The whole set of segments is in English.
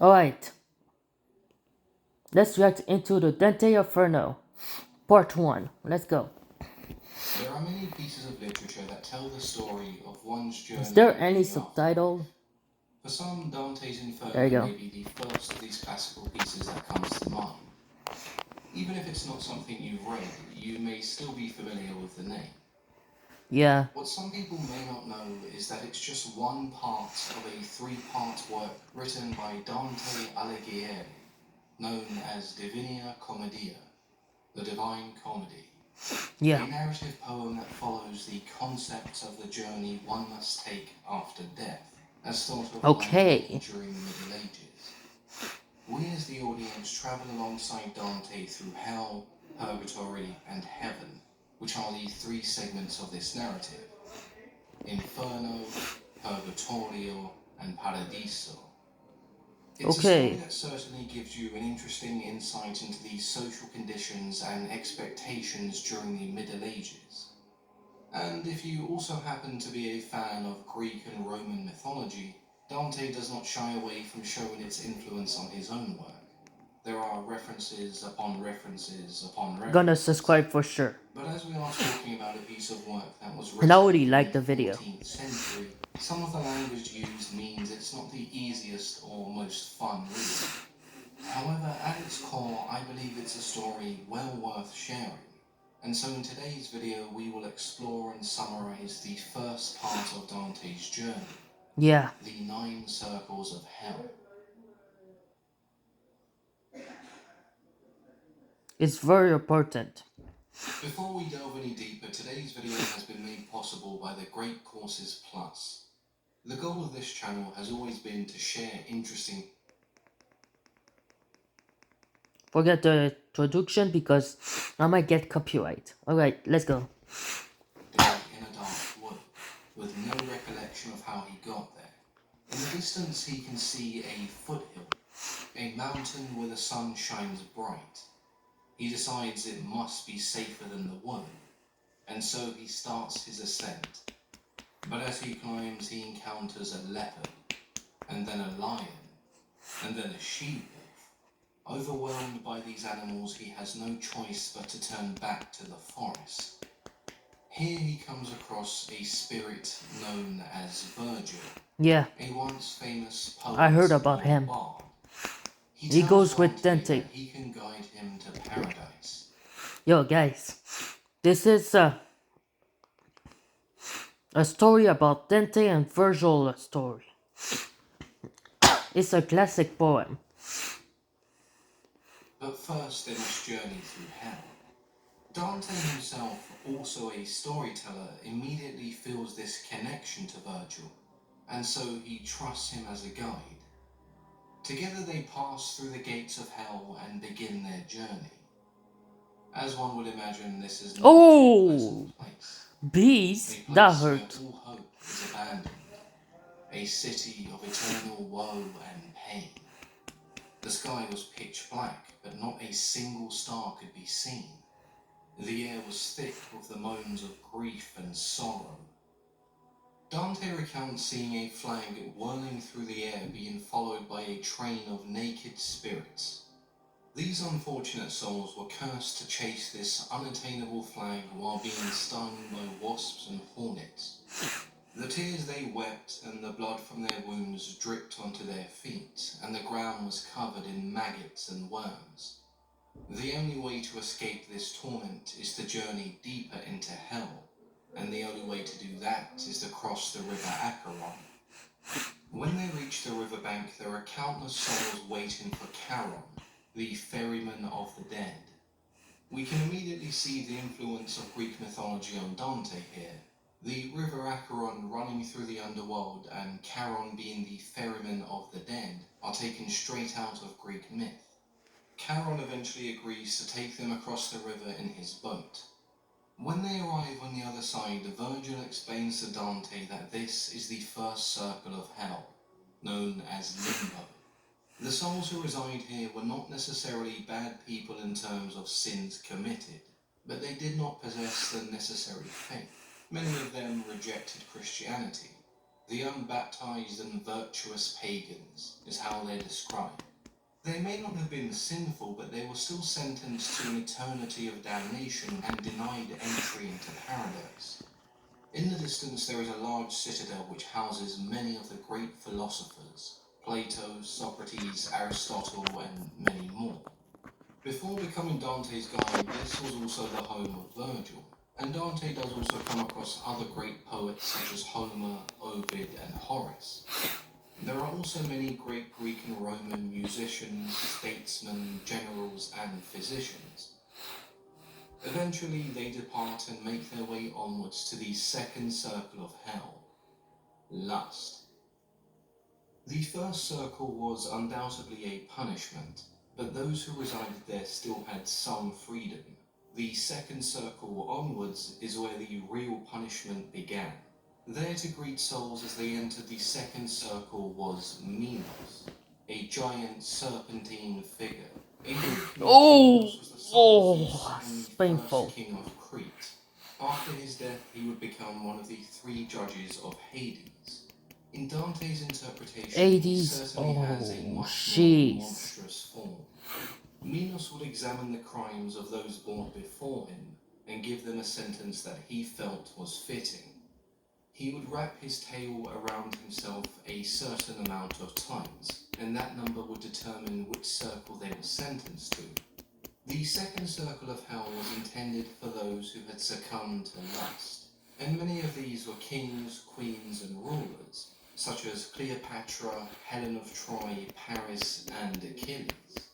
Alright, let's react into the Dante Inferno, Part 1. Let's go. There are many pieces of literature that tell the story of one's Is journey there in any the subtitle? afterlife. For some, Dante's There you Inferno go. may be the first of these classical pieces that comes to mind. Even if it's not something you've read, you may still be familiar with the name. Yeah. What some people may not know is that it's just one part of a three-part work written by Dante Alighieri, known as Divina Commedia, the Divine Comedy. Yeah. A narrative poem that follows the concept of the journey one must take after death, as thought of by many Okay. during the Middle Ages. We as the audience travel alongside Dante through hell, purgatory, and heaven, which are the three segments of this narrative: Inferno, Purgatorio, and Paradiso. It's a story Okay. that certainly gives you an interesting insight into the social conditions and expectations during the Middle Ages. And if you also happen to be a fan of Greek and Roman mythology, Dante does not shy away from showing its influence on his own work. There are references upon references upon Gonna references. subscribe for sure. But as we are talking about a piece of work that was And I written already in the like the video. 14th century, some of the language used means it's not the easiest or most fun read. However, at its core, I believe it's a story well worth sharing. And so in today's video, we will explore and summarize the first part of Dante's journey, Yeah. the 9 circles of hell. It's very important. Before we delve any deeper, today's video has been made possible by the Great Courses Plus. The goal of this channel has always been to share interesting Forget the introduction because I might get copyright. Alright, let's go. in a dark wood, with no recollection of how he got there. In the distance he can see a foothill, a mountain where the sun shines bright. He decides it must be safer than the wood, and so he starts his ascent. But as he climbs, he encounters a leopard, and then a lion, and then a she-wolf. Overwhelmed by these animals, he has no choice but to turn back to the forest. Here he comes across a spirit known as Virgil, Yeah. a once famous poet I heard about or him. bard. He He tells goes with Dante Dante. that he can guide him to paradise. Yo, guys. This is a story about Dante and Virgil story. It's a classic poem. But first they must journey through hell. Dante himself, also a storyteller, immediately feels this connection to Virgil, and so he trusts him as a guide. Together they pass through the gates of hell and begin their journey. As one would imagine, this is not a pleasant place. Bees? A That place where hurt. all hope is abandoned. A city of eternal woe and pain. The sky was pitch black, but not a single star could be seen. The air was thick with the moans of grief and sorrow. Dante recounts seeing a flag whirling through the air being followed by a train of naked spirits. These unfortunate souls were cursed to chase this unattainable flag while being stung by wasps and hornets. The tears they wept and the blood from their wounds dripped onto their feet, and the ground was covered in maggots and worms. The only way to escape this torment is to journey deeper into hell, and the only way to do that is to cross the river Acheron. When they reach the riverbank, there are countless souls waiting for Charon, the ferryman of the dead. We can immediately see the influence of Greek mythology on Dante here. The river Acheron running through the underworld and Charon being the ferryman of the dead are taken straight out of Greek myth. Charon eventually agrees to take them across the river in his boat. When they arrive on the other side, Virgil explains to Dante that this is the first circle of hell, known as Limbo. The souls who reside here were not necessarily bad people in terms of sins committed, but they did not possess the necessary faith. Many of them rejected Christianity. The unbaptized and virtuous pagans is how they're described. They may not have been sinful, but they were still sentenced to an eternity of damnation and denied entry into paradise. In the distance there is a large citadel which houses many of the great philosophers, Plato, Socrates, Aristotle, and many more. Before becoming Dante's guide, this was also the home of Virgil, and Dante does also come across other great poets such as Homer, Ovid, and Horace. There are also many great Greek and Roman musicians, statesmen, generals, and physicians. Eventually, they depart and make their way onwards to the second circle of hell, lust. The first circle was undoubtedly a punishment, but those who resided there still had some freedom. The second circle onwards is where the real punishment began. There to greet souls as they entered the second circle was Minos, a giant serpentine figure. Oh, Minos was the son oh, of Zeus and it's the painful. first king of Crete. After his death, he would become one of the three judges of Hades. In Dante's interpretation, he Hades. certainly has a Oh, much more jeez. monstrous form. Minos would examine the crimes of those born before him and give them a sentence that he felt was fitting. He would wrap his tail around himself a certain amount of times, and that number would determine which circle they were sentenced to. The second circle of hell was intended for those who had succumbed to lust, and many of these were kings, queens, and rulers, such as Cleopatra, Helen of Troy, Paris, and Achilles.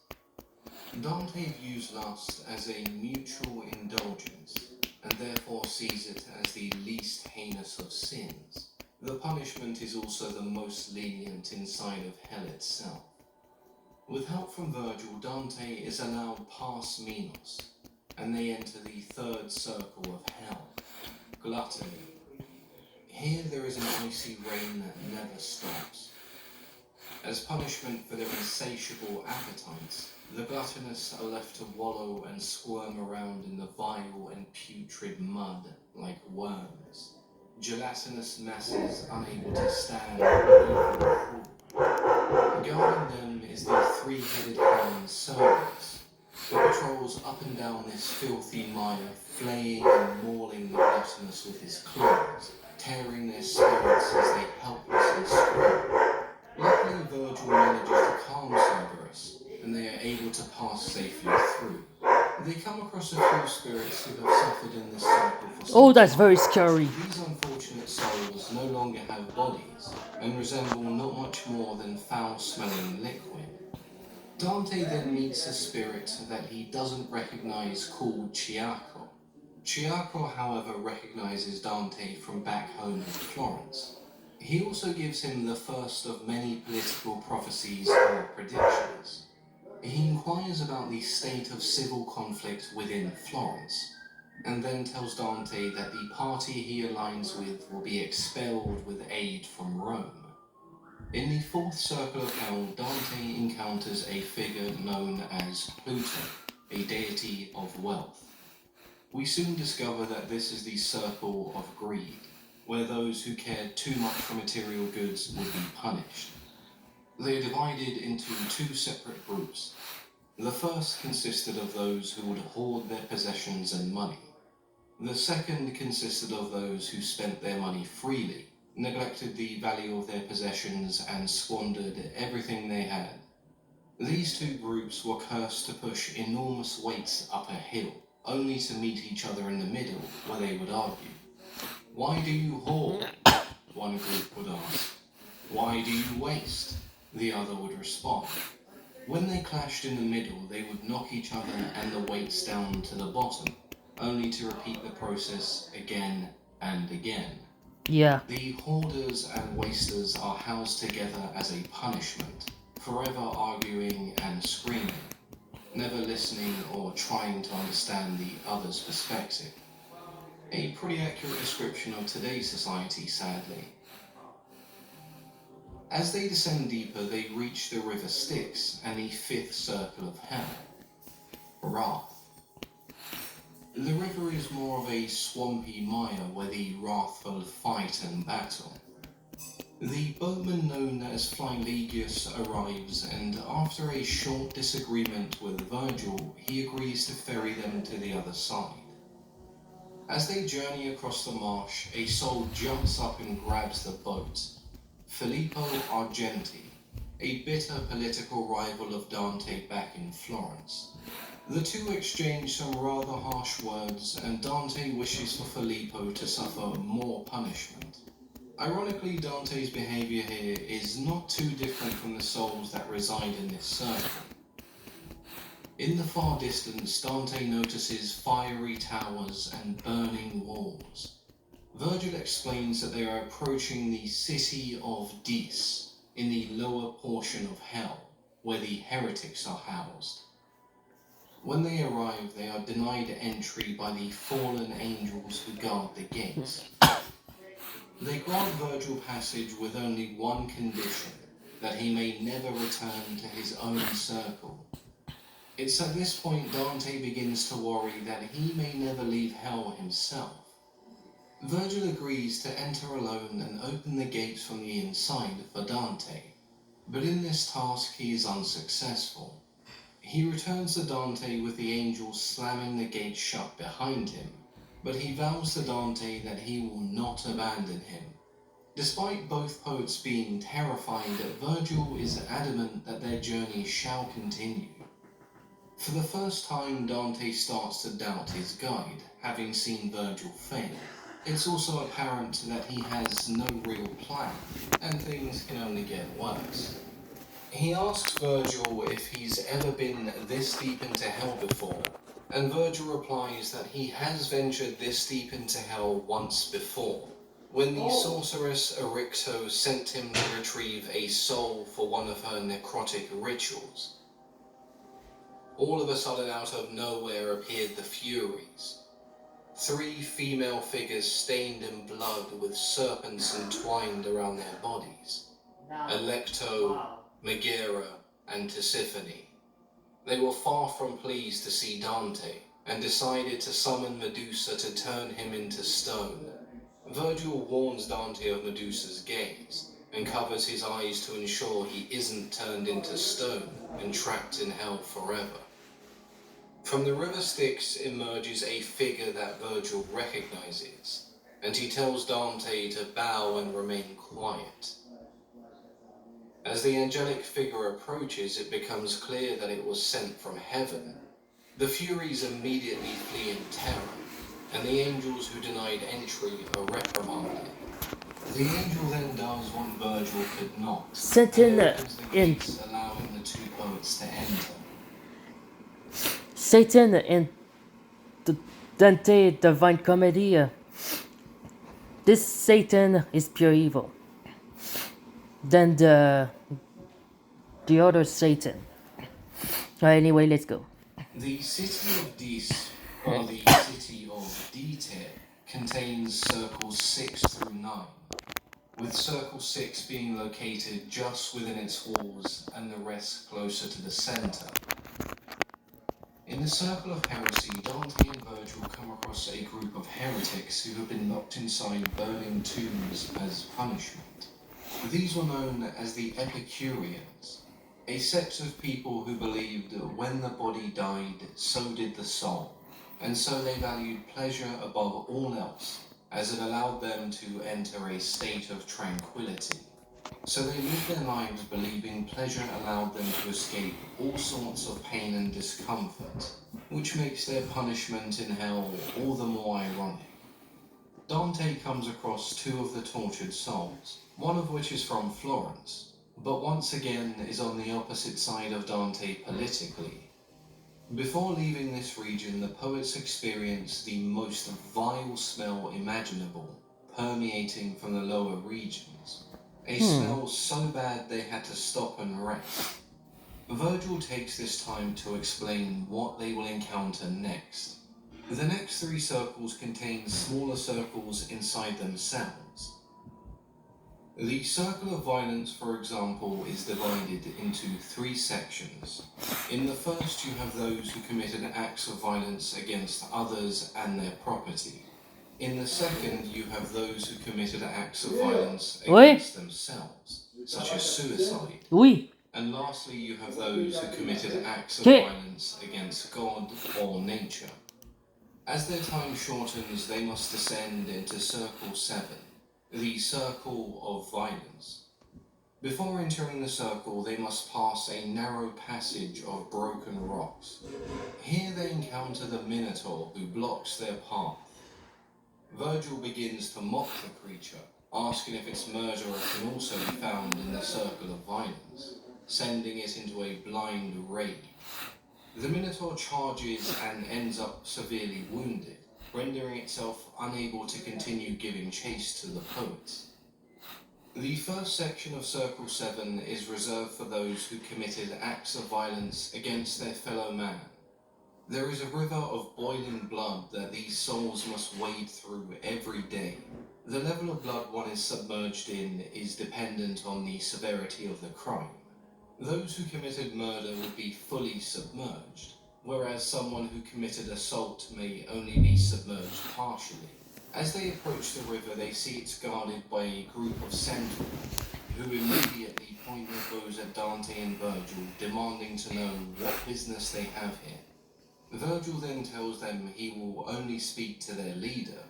Dante views lust as a mutual indulgence, and therefore sees it as the least heinous of sins. The punishment is also the most lenient inside of hell itself. With help from Virgil, Dante is allowed past Minos, and they enter the third circle of hell, gluttony. Here there is an icy rain that never stops. As punishment for their insatiable appetites, the gluttonous are left to wallow and squirm around in the vile and putrid mud like worms, gelatinous masses unable to stand or even crawl. Guarding them is the three-headed hound Cerberus, who patrols up and down this filthy mire, flaying and mauling the gluttonous with his claws, tearing their spirits as they helplessly scream. Luckily, Virgil manages to calm Cerberus, and they are able to pass safely through. They come across a few spirits who have suffered in this cycle for some Oh, that's time. very scary. These unfortunate souls no longer have bodies, and resemble not much more than foul-smelling liquid. Dante then meets a spirit that he doesn't recognize called Ciacco. Ciacco, however, recognizes Dante from back home in Florence. He also gives him the first of many political prophecies or predictions. He inquires about the state of civil conflict within Florence, and then tells Dante that the party he aligns with will be expelled with aid from Rome. In the fourth circle of hell, Dante encounters a figure known as Pluto, a deity of wealth. We soon discover that this is the circle of greed, where those who cared too much for material goods would be punished. They are divided into two separate groups. The first consisted of those who would hoard their possessions and money. The second consisted of those who spent their money freely, neglected the value of their possessions, and squandered everything they had. These two groups were cursed to push enormous weights up a hill, only to meet each other in the middle, where they would argue. "Why do you hoard?" one group would ask. "Why do you waste?" the other would respond. When they clashed in the middle, they would knock each other and the weights down to the bottom, only to repeat the process again and again. Yeah. The hoarders and wasters are housed together as a punishment, forever arguing and screaming, never listening or trying to understand the other's perspective. A pretty accurate description of today's society, sadly. As they descend deeper, they reach the river Styx and the fifth circle of hell, wrath. The river is more of a swampy mire where the wrathful fight and battle. The boatman known as Phlylegius arrives, and after a short disagreement with Virgil, he agrees to ferry them to the other side. As they journey across the marsh, a soul jumps up and grabs the boat. Filippo Argenti, a bitter political rival of Dante back in Florence. The two exchange some rather harsh words, and Dante wishes for Filippo to suffer more punishment. Ironically, Dante's behavior here is not too different from the souls that reside in this circle. In the far distance, Dante notices fiery towers and burning walls. Virgil explains that they are approaching the city of Dis, in the lower portion of hell, where the heretics are housed. When they arrive, they are denied entry by the fallen angels who guard the gates. They grant Virgil passage with only one condition, that he may never return to his own circle. It's at this point Dante begins to worry that he may never leave hell himself. Virgil agrees to enter alone and open the gates from the inside for Dante, but in this task he is unsuccessful. He returns to Dante with the angels slamming the gate shut behind him, but he vows to Dante that he will not abandon him. Despite both poets being terrified, Virgil is adamant that their journey shall continue. For the first time, Dante starts to doubt his guide, having seen Virgil fail. It's also apparent that he has no real plan, and things can only get worse. He asks Virgil if he's ever been this deep into hell before, and Virgil replies that he has ventured this deep into hell once before, when the sorceress Eryxo sent him to retrieve a soul for one of her necrotic rituals. All of a sudden, out of nowhere appeared the Furies. 3 female figures stained in blood with serpents entwined around their bodies. Alecto, Megara, and Tisiphone. They were far from pleased to see Dante, and decided to summon Medusa to turn him into stone. Virgil warns Dante of Medusa's gaze, and covers his eyes to ensure he isn't turned into stone and trapped in hell forever. From the river Styx emerges a figure that Virgil recognizes, and he tells Dante to bow and remain quiet. As the angelic figure approaches, it becomes clear that it was sent from heaven. The Furies immediately flee in terror, and the angels who denied entry are reprimanded. The angel then does what Virgil could not, Sent and in opens the gates, allowing the 2 poets to enter. Satan in the Dante Divine Comedy. This Satan is pure evil. Then the other Satan. Anyway, let's go. The city of Dis, or the city of Dante, contains circles 6 through 9, with circle 6 being located just within its walls and the rest closer to the center. In the circle of heresy, Dante and Virgil come across a group of heretics who have been locked inside burning tombs as punishment. These were known as the Epicureans, a sect of people who believed that when the body died, so did the soul, and so they valued pleasure above all else, as it allowed them to enter a state of tranquility. So they lived their lives believing pleasure allowed them to escape all sorts of pain and discomfort, which makes their punishment in hell all the more ironic. Dante comes across 2 of the tortured souls, one of which is from Florence, but once again is on the opposite side of Dante politically. Before leaving this region, the poets experience the most vile smell imaginable, permeating from the lower regions. A smell so bad they had to stop and rest. Virgil takes this time to explain what they will encounter next. The next 3 circles contain smaller circles inside themselves. The circle of violence, for example, is divided into 3 sections. In the first, you have those who committed acts of violence against others and their property. In the second, you have those who committed acts of violence Oui, against themselves, such as suicide. oui. And lastly, you have those who committed acts of Que? violence against God or nature. As their time shortens, they must descend into Circle 7, the Circle of Violence. Before entering the circle, they must pass a narrow passage of broken rocks. Here they encounter the Minotaur, who blocks their path. Virgil begins to mock the creature, asking if its murderer can also be found in the circle of violence, sending it into a blind rage. The Minotaur charges and ends up severely wounded, rendering itself unable to continue giving chase to the poets. The first section of Circle 7 is reserved for those who committed acts of violence against their fellow man. There is a river of boiling blood that these souls must wade through every day. The level of blood one is submerged in is dependent on the severity of the crime. Those who committed murder would be fully submerged, whereas someone who committed assault may only be submerged partially. As they approach the river, they see it's guarded by a group of centaurs, who immediately point their bows at Dante and Virgil, demanding to know what business they have here. Virgil then tells them he will only speak to their leader.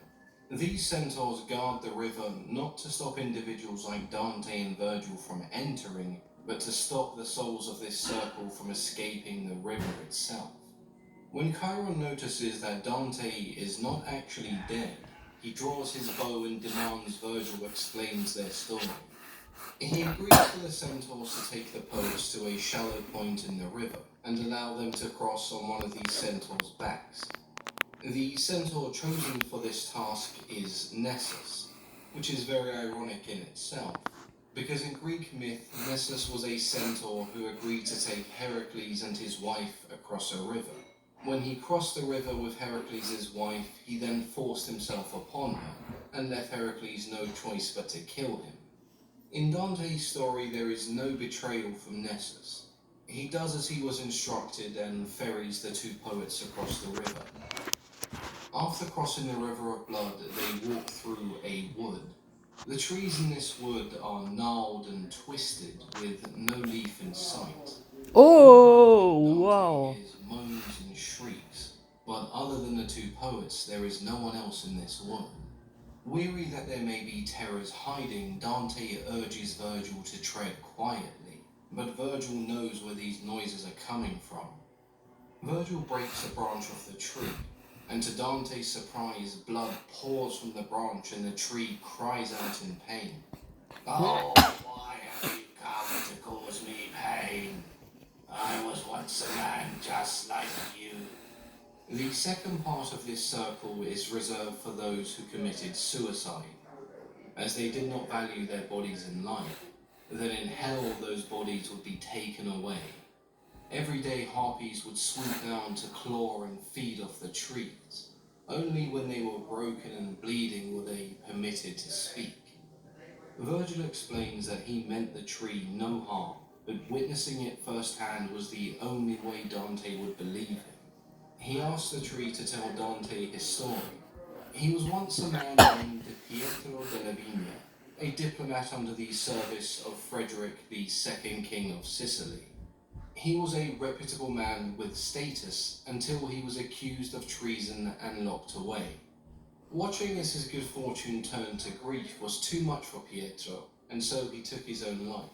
These centaurs guard the river not to stop individuals like Dante and Virgil from entering, but to stop the souls of this circle from escaping the river itself. When Chiron notices that Dante is not actually dead, he draws his bow and demands Virgil explains their story. He agrees for the centaurs to take the poets to a shallow point in the river and allow them to cross on one of these centaurs' backs. The centaur chosen for this task is Nessus, which is very ironic in itself, because in Greek myth, Nessus was a centaur who agreed to take Heracles and his wife across a river. When he crossed the river with Heracles' wife, he then forced himself upon her and left Heracles no choice but to kill him. In Dante's story, there is no betrayal from Nessus. He does as he was instructed and ferries the two poets across the river. After crossing the river of blood, they walk through a wood. The trees in this wood are gnarled and twisted with no leaf in sight. Oh, Dante wow. hears moans and shrieks, but other than the two poets, there is no one else in this wood. Weary that there may be terrors hiding, Dante urges Virgil to tread quietly, but Virgil knows where these noises are coming from. Virgil breaks a branch off the tree, and to Dante's surprise, blood pours from the branch and the tree cries out in pain. Oh, why have you come to cause me pain? I was once a man just like you. The second part of this circle is reserved for those who committed suicide. As they did not value their bodies in life, then in hell those bodies would be taken away. Every day harpies would swoop down to claw and feed off the trees. Only when they were broken and bleeding were they permitted to speak. Virgil explains that he meant the tree no harm, but witnessing it firsthand was the only way Dante would believe him. He asked the tree to tell Dante his story. He was once a man named Pietro della Vigna, a diplomat under the service of Frederick the Second King of Sicily. He was a reputable man with status until he was accused of treason and locked away. Watching as his good fortune turned to grief was too much for Pietro, and so he took his own life.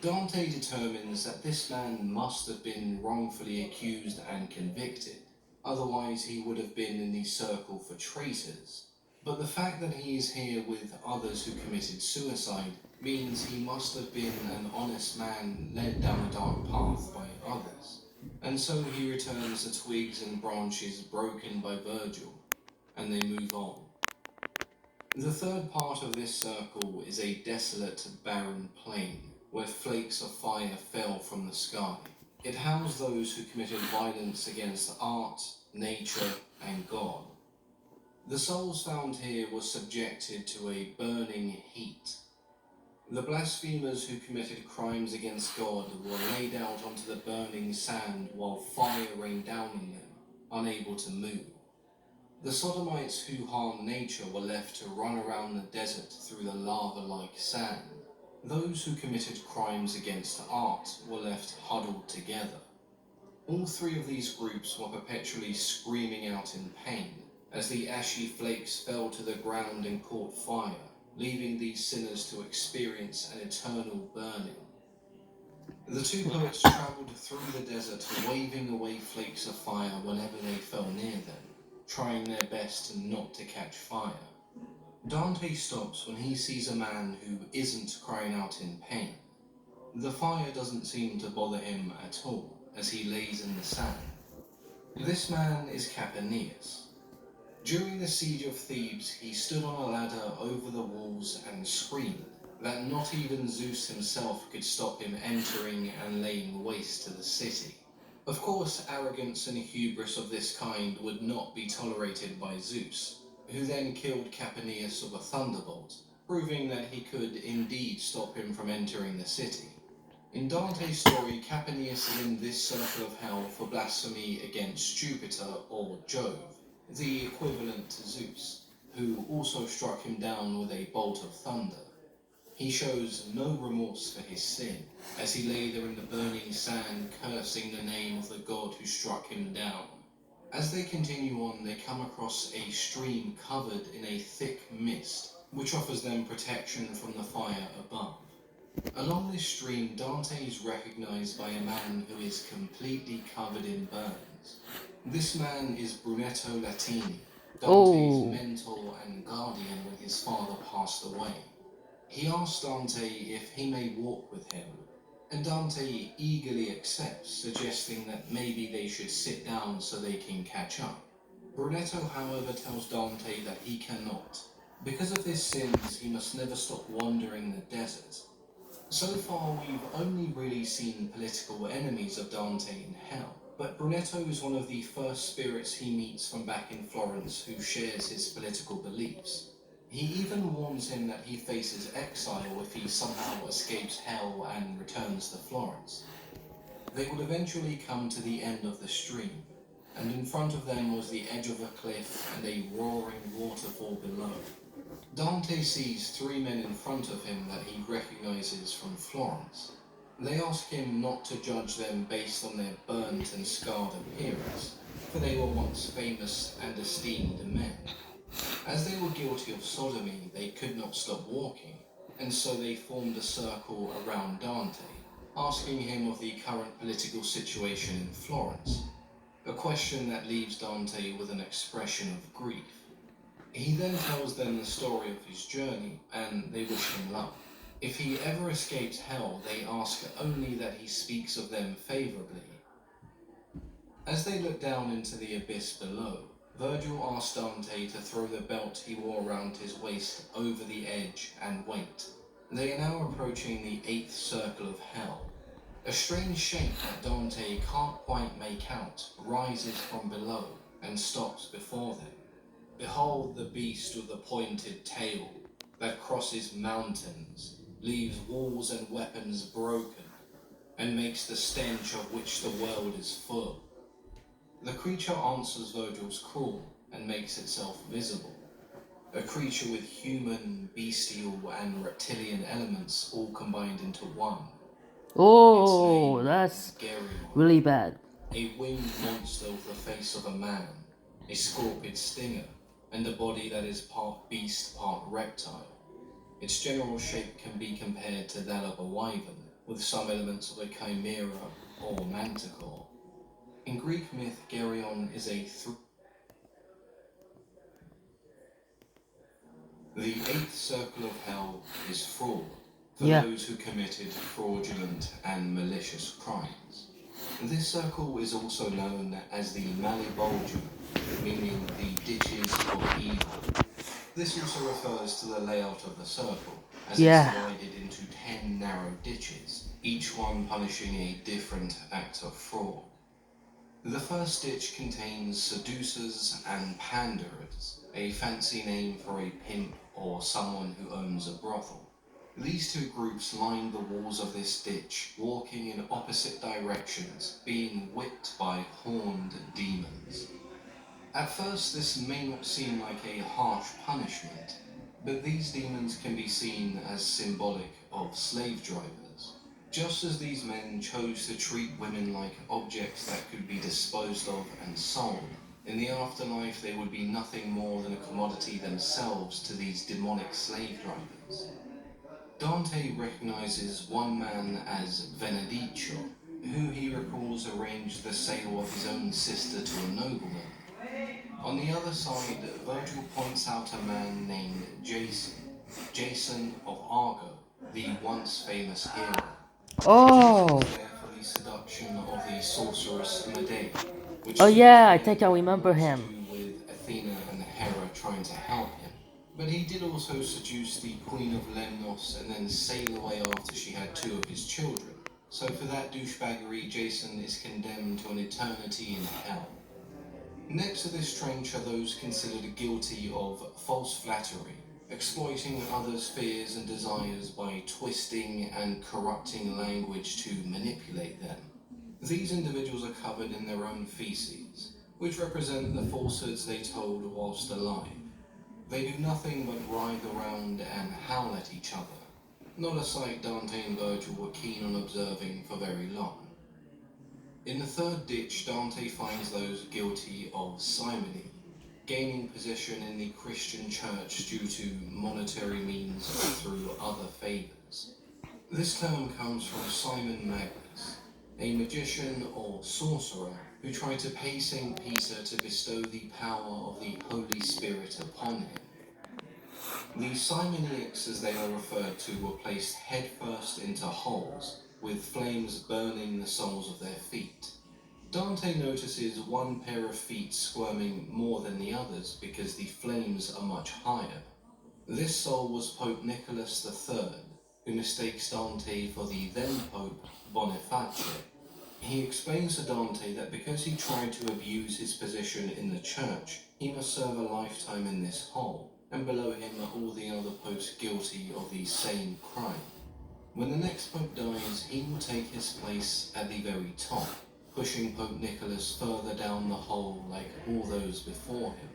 Dante determines that this man must have been wrongfully accused and convicted, otherwise he would have been in the circle for traitors. But the fact that he is here with others who committed suicide means he must have been an honest man led down a dark path by others. And so he returns the twigs and branches broken by Virgil, and they move on. The third part of this circle is a desolate, barren plain, where flakes of fire fell from the sky. It housed those who committed violence against art, nature, and God. The souls found here were subjected to a burning heat. The blasphemers who committed crimes against God were laid out onto the burning sand while fire rained down on them, unable to move. The sodomites who harmed nature were left to run around the desert through the lava-like sand. Those who committed crimes against art were left huddled together. All three of these groups were perpetually screaming out in pain as the ashy flakes fell to the ground and caught fire, leaving these sinners to experience an eternal burning. The two poets travelled through the desert, waving away flakes of fire whenever they fell near them, trying their best not to catch fire. Dante stops when he sees a man who isn't crying out in pain. The fire doesn't seem to bother him at all as he lays in the sand. This man is Capaneus. During the siege of Thebes, he stood on a ladder over the walls and screamed that not even Zeus himself could stop him entering and laying waste to the city. Of course, arrogance and hubris of this kind would not be tolerated by Zeus, who then killed Capaneus with a thunderbolt, proving that he could indeed stop him from entering the city. In Dante's story, Capaneus is in this circle of hell for blasphemy against Jupiter or Jove, the equivalent to Zeus, who also struck him down with a bolt of thunder. He shows no remorse for his sin, as he lay there in the burning sand cursing the name of the god who struck him down. As they continue on, they come across a stream covered in a thick mist, which offers them protection from the fire above. Along this stream, Dante is recognized by a man who is completely covered in burns. This man is Brunetto Latini, Dante's Oh, mentor and guardian when his father passed away. He asks Dante if he may walk with him, and Dante eagerly accepts, suggesting that maybe they should sit down so they can catch up. Brunetto, however, tells Dante that he cannot. Because of his sins, he must never stop wandering the desert. So far, we've only really seen political enemies of Dante in hell, but Brunetto is one of the first spirits he meets from back in Florence who shares his political beliefs. He even warns him that he faces exile if he somehow escapes hell and returns to Florence. They would eventually come to the end of the stream, and in front of them was the edge of a cliff and a roaring waterfall below. Dante sees three men in front of him that he recognizes from Florence. They ask him not to judge them based on their burnt and scarred appearance, for they were once famous and esteemed men. As they were guilty of sodomy, they could not stop walking, and so they formed a circle around Dante, asking him of the current political situation in Florence, a question that leaves Dante with an expression of grief. He then tells them the story of his journey, and they wish him luck. If he ever escapes hell, they ask only that he speaks of them favorably. As they look down into the abyss below, Virgil asks Dante to throw the belt he wore around his waist over the edge and wait. They are now approaching the eighth circle of hell. A strange shape that Dante can't quite make out rises from below and stops before them. Behold the beast with the pointed tail that crosses mountains, leaves walls and weapons broken, and makes the stench of which the world is full. The creature answers Virgil's call and makes itself visible. A creature with human, bestial, and reptilian elements all combined into one. Its oh, name that's is Geryon, really bad. a winged monster with the face of a man, a scorpion stinger, and a body that is part beast, part reptile. Its general shape can be compared to that of a wyvern, with some elements of a chimera or manticore. In Greek myth, Geryon is The eighth circle of hell is fraud, for Yeah. those who committed fraudulent and malicious crimes. This circle is also known as the Malebolgium, meaning the ditches of evil. This also refers to the layout of the circle, as it's Yeah. divided into 10 narrow ditches, each one punishing a different act of fraud. The first ditch contains seducers and panderers, a fancy name for a pimp or someone who owns a brothel. These two groups line the walls of this ditch, walking in opposite directions, being whipped by horned demons. At first, this may not seem like a harsh punishment, but these demons can be seen as symbolic of slave drivers. Just as these men chose to treat women like objects that could be disposed of and sold, in the afterlife they would be nothing more than a commodity themselves to these demonic slave drivers. Dante recognizes one man as Venedicio, who he recalls arranged the sale of his own sister to a nobleman. On the other side, Virgil points out a man named Jason of Argo, the once famous hero. Jason Oh, is there for the seduction of the sorceress Medea, which oh to be yeah, I fair think I had remember more to him. do with Athena and Hera trying to help him. But he did also seduce the Queen of Lemnos and then sail away after she had two of his children. So for that douchebaggery, Jason is condemned to an eternity in hell. Next to this trench are those considered guilty of false flattery, exploiting others' fears and desires by twisting and corrupting language to manipulate them. These individuals are covered in their own feces, which represent the falsehoods they told whilst alive. They do nothing but writhe around and howl at each other, not a sight Dante and Virgil were keen on observing for very long. In the third ditch, Dante finds those guilty of simony, gaining position in the Christian church due to monetary means or through other favours. This term comes from Simon Magus, a magician or sorcerer who tried to pay St. Peter to bestow the power of the Holy Spirit upon him. The simoniacs, as they are referred to, were placed headfirst into holes, with flames burning the soles of their feet. Dante notices one pair of feet squirming more than the others because the flames are much higher. This soul was Pope Nicholas III, who mistakes Dante for the then Pope Boniface. He explains to Dante that because he tried to abuse his position in the church, he must serve a lifetime in this hole, and below him are all the other popes guilty of the same crime. When the next pope dies, he will take his place at the very top, pushing Pope Nicholas further down the hole like all those before him.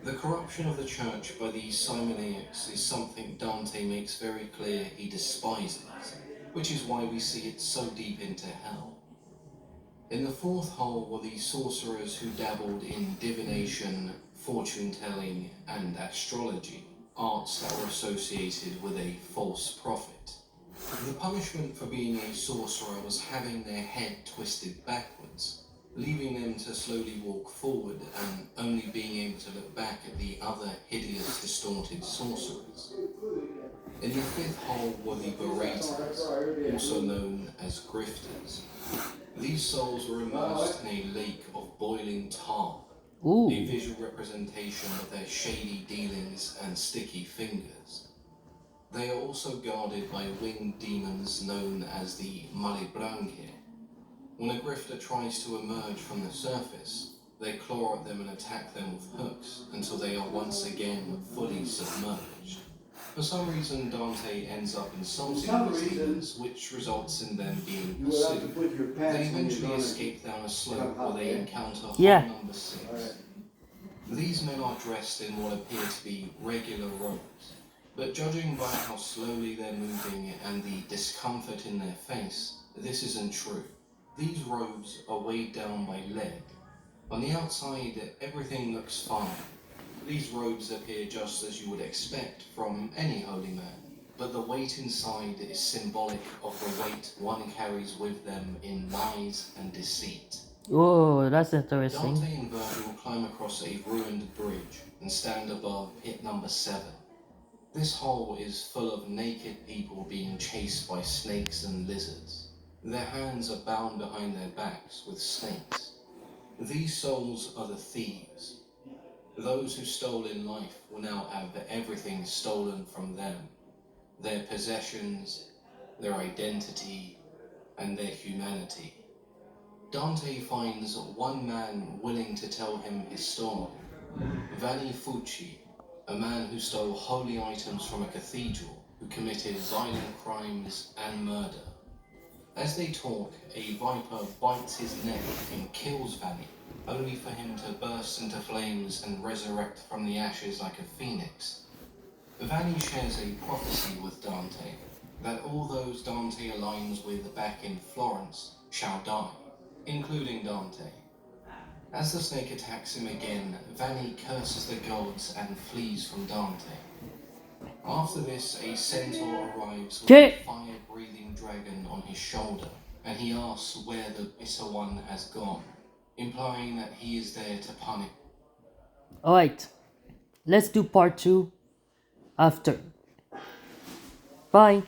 The corruption of the church by the simoniacs is something Dante makes very clear he despises, which is why we see it so deep into hell. In the fourth hole were the sorcerers who dabbled in divination, fortune-telling, and astrology, arts that were associated with a false prophet. The punishment for being a sorcerer was having their head twisted backwards, leaving them to slowly walk forward and only being able to look back at the other hideous, distorted sorcerers. In the fifth hole were the berators, also known as grifters. These souls were immersed in a lake of boiling tar, a Ooh. visual representation of their shady dealings and sticky fingers. They are also guarded by winged demons known as the Malebranche. When a grifter tries to emerge from the surface, they claw at them and attack them with hooks until they are once again fully submerged. For some reason, Dante ends up insulting these demons, which results in them being pursued. They eventually escape down a slope where they encounter hole number 6. These men are dressed in what appear to be regular robes, but judging by how slowly they're moving and the discomfort in their face, this isn't true. These robes are weighed down by lead. On the outside, everything looks fine. These robes appear just as you would expect from any holy man, but the weight inside is symbolic of the weight one carries with them in lies and deceit. Oh, that's interesting. Dante and Virgil climb across a ruined bridge and stand above pit number 7. This hole is full of naked people being chased by snakes and lizards. Their hands are bound behind their backs with snakes. These souls are the thieves. Those who stole in life will now have everything stolen from them. Their possessions, their identity, and their humanity. Dante finds one man willing to tell him his story. Vanni Fucci, a man who stole holy items from a cathedral, who committed violent crimes and murder. As they talk, a viper bites his neck and kills Vanni, only for him to burst into flames and resurrect from the ashes like a phoenix. Vanni shares a prophecy with Dante that all those Dante aligns with back in Florence shall die, including Dante. As the snake attacks him again, Vanni curses the gods and flees from Dante. After this, a centaur arrives with a Okay. fire-breathing dragon on his shoulder, and he asks where the bitter one has gone, implying that he is there to punish. Alright. Let's do part 2 after. Bye.